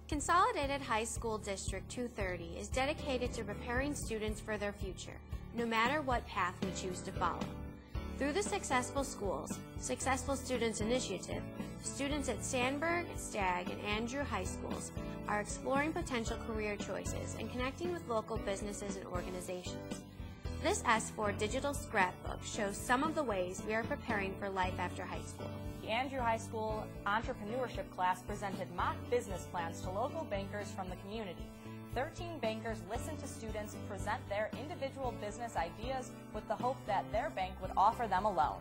Consolidated High School District 230 is dedicated to preparing students for their future, no matter what path we choose to follow. Through the Successful Schools, Successful Students Initiative, students at Sandburg, Stagg, and Andrew High Schools are exploring potential career choices and connecting with local businesses and organizations. This S4 Digital Scrapbook shows some of the ways we are preparing for life after high school. The Andrew High School entrepreneurship class presented mock business plans to local bankers from the community. 13 bankers listened to students present their individual business ideas with the hope that their bank would offer them a loan.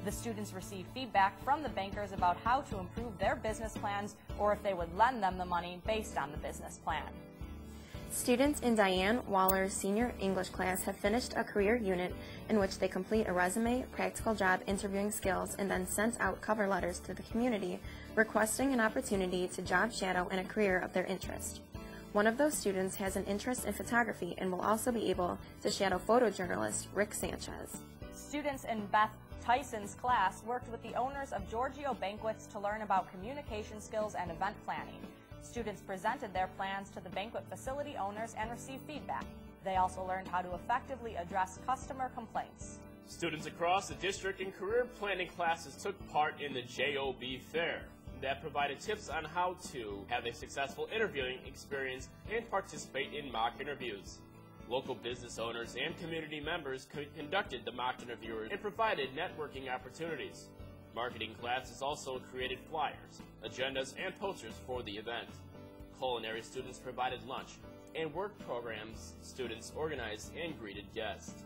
The students received feedback from the bankers about how to improve their business plans or if they would lend them the money based on the business plan. Students in Diane Waller's senior English class have finished a career unit in which they complete a resume, practical job interviewing skills, and then sent out cover letters to the community requesting an opportunity to job shadow in a career of their interest. One of those students has an interest in photography and will also be able to shadow photojournalist Rick Sanchez. Students in Beth Tyson's class worked with the owners of Giorgio Banquets to learn about communication skills and event planning. Students presented their plans to the banquet facility owners and received feedback. They also learned how to effectively address customer complaints. Students across the district in career planning classes took part in the JOB Fair that provided tips on how to have a successful interviewing experience and participate in mock interviews. Local business owners and community members conducted the mock interviewers and provided networking opportunities. Marketing classes also created flyers, agendas, and posters for the event. Culinary students provided lunch, and work programs students organized and greeted guests.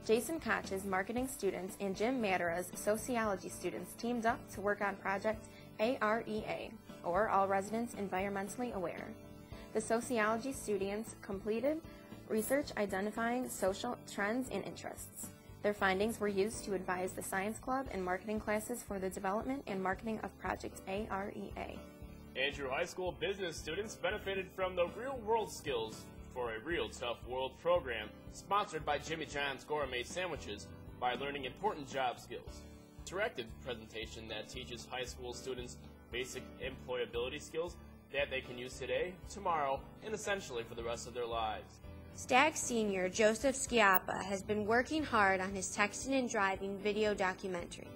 Jason Koch's marketing students and Jim Madera's sociology students teamed up to work on Project AREA, or All Residents Environmentally Aware. The sociology students completed research identifying social trends and interests. Their findings were used to advise the science club and marketing classes for the development and marketing of Project AREA. Andrew High School business students benefited from the real-world skills for a Real Tough World program sponsored by Jimmy John's Gourmet Sandwiches by learning important job skills. Interactive presentation that teaches high school students basic employability skills that they can use today, tomorrow, and essentially for the rest of their lives. Stagg senior Joseph Schiappa has been working hard on his texting and driving video documentary.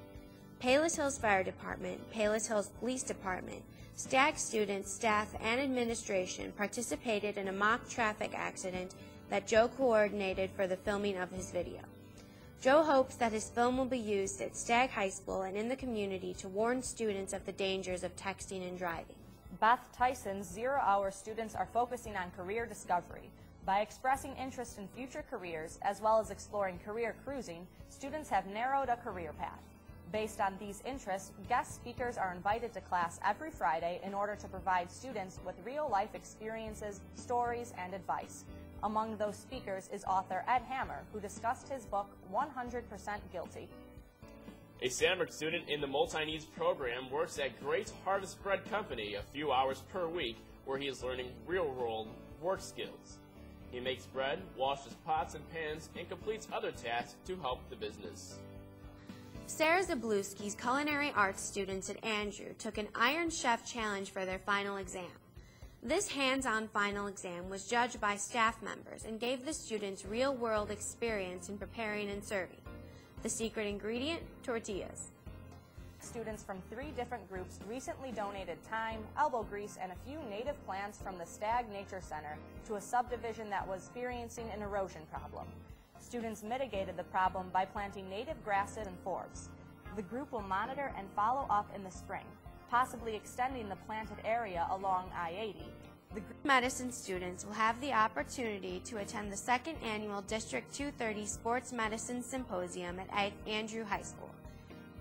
Palos Hills Fire Department, Palos Hills Police Department, Stagg students, staff, and administration participated in a mock traffic accident that Joe coordinated for the filming of his video. Joe hopes that his film will be used at Stagg High School and in the community to warn students of the dangers of texting and driving. Beth Tyson's zero-hour students are focusing on career discovery. By expressing interest in future careers, as well as exploring career cruising, students have narrowed a career path. Based on these interests, guest speakers are invited to class every Friday in order to provide students with real-life experiences, stories, and advice. Among those speakers is author Ed Hammer, who discussed his book, 100% Guilty. A Sandburg student in the multi-needs program works at Great Harvest Bread Company a few hours per week, where he is learning real-world work skills. He makes bread, washes pots and pans, and completes other tasks to help the business. Sarah Zablewski's culinary arts students at Andrew took an Iron Chef challenge for their final exam. This hands-on final exam was judged by staff members and gave the students real-world experience in preparing and serving. The secret ingredient? Tortillas. Students from 3 different groups recently donated thyme, elbow grease, and a few native plants from the Stagg Nature Center to a subdivision that was experiencing an erosion problem. Students mitigated the problem by planting native grasses and forbs. The group will monitor and follow up in the spring, possibly extending the planted area along I-80. The medicine students will have the opportunity to attend the 2nd annual District 230 Sports Medicine Symposium at Andrew High School.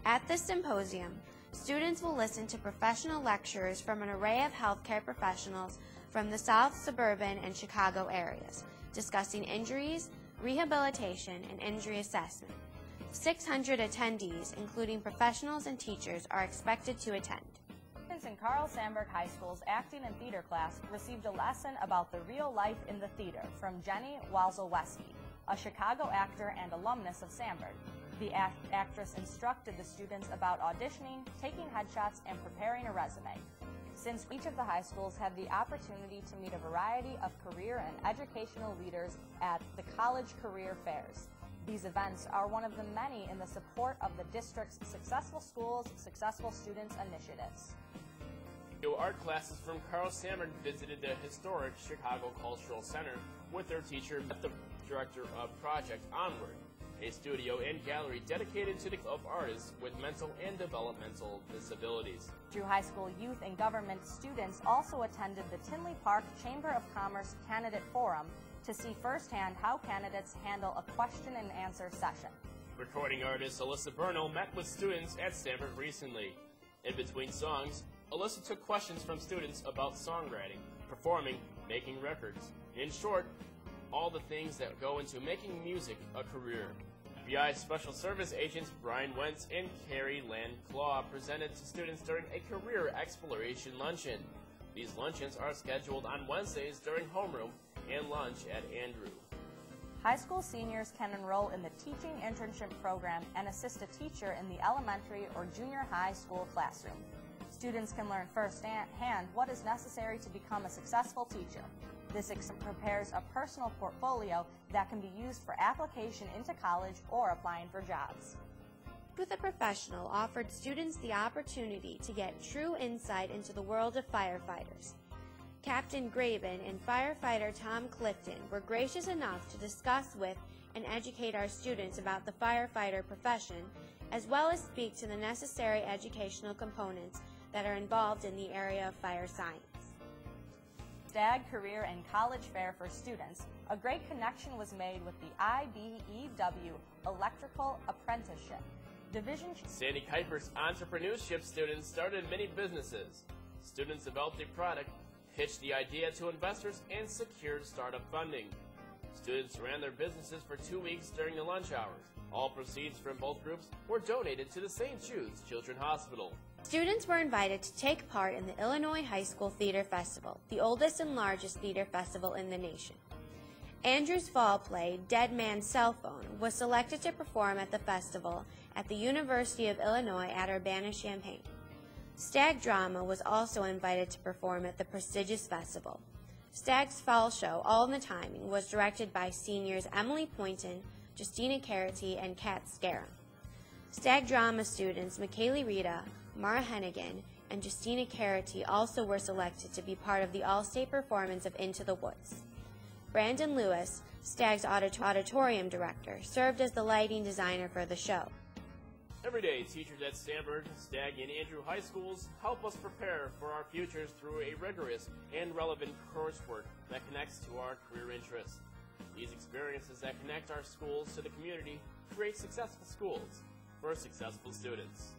At this symposium, students will listen to professional lecturers from an array of healthcare professionals from the South, suburban, and Chicago areas, discussing injuries, rehabilitation, and injury assessment. 600 attendees, including professionals and teachers, are expected to attend. Students in Carl Sandburg High School's acting and theater class received a lesson about the real life in the theater from Jenny Walzelweski, a Chicago actor and alumnus of Sandburg. The actress instructed the students about auditioning, taking headshots, and preparing a resume. since each of the high schools have the opportunity to meet a variety of career and educational leaders at the college career fairs. These events are one of the many in the support of the district's Successful Schools, Successful Students initiatives. Art classes from Carl Samard visited the historic Chicago Cultural Center with their teacher, the director of Project Onward, a studio and gallery dedicated to the of artists with mental and developmental disabilities. Drew High School youth and government students also attended the Tinley Park Chamber of Commerce Candidate Forum to see firsthand how candidates handle a question and answer session. Recording artist Alyssa Burnell met with students at Stanford recently. In between songs, Alyssa took questions from students about songwriting, performing, making records. In short, all the things that go into making music a career. FBI Special Service Agents Brian Wentz and Carrie Landclaw presented to students during a career exploration luncheon. These luncheons are scheduled on Wednesdays during homeroom and lunch at Andrew. High school seniors can enroll in the Teaching Internship Program and assist a teacher in the elementary or junior high school classroom. Students can learn firsthand what is necessary to become a successful teacher. This prepares a personal portfolio that can be used for application into college or applying for jobs. With a Professional offered students the opportunity to get true insight into the world of firefighters. Captain Graben and firefighter Tom Clifton were gracious enough to discuss with and educate our students about the firefighter profession, as well as speak to the necessary educational components that are involved in the area of fire science. STAG Career and College Fair for students, a great connection was made with the IBEW Electrical Apprenticeship Division. Sandy Kuiper's entrepreneurship students started many businesses. Students developed a product, pitched the idea to investors, and secured startup funding. Students ran their businesses for 2 weeks during the lunch hours. All proceeds from both groups were donated to the St. Jude's Children's Hospital. Students were invited to take part in the Illinois High School Theater Festival, the oldest and largest theater festival in the nation. Andrew's fall play, Dead Man's Cell Phone, was selected to perform at the festival at the University of Illinois at Urbana-Champaign. Stag Drama was also invited to perform at the prestigious festival. Stag's fall show, All in the Timing, was directed by seniors Emily Poynton, Justina Carity, and Kat Scara. Stag Drama students McKaylee Rita, Mara Hennigan, and Justina Carity also were selected to be part of the all-state performance of Into the Woods. Brandon Lewis, Stag's auditorium director, served as the lighting designer for the show. Every day, teachers at Stanford, Stag, and Andrew High Schools help us prepare for our futures through a rigorous and relevant coursework that connects to our career interests. These experiences that connect our schools to the community create successful schools for successful students.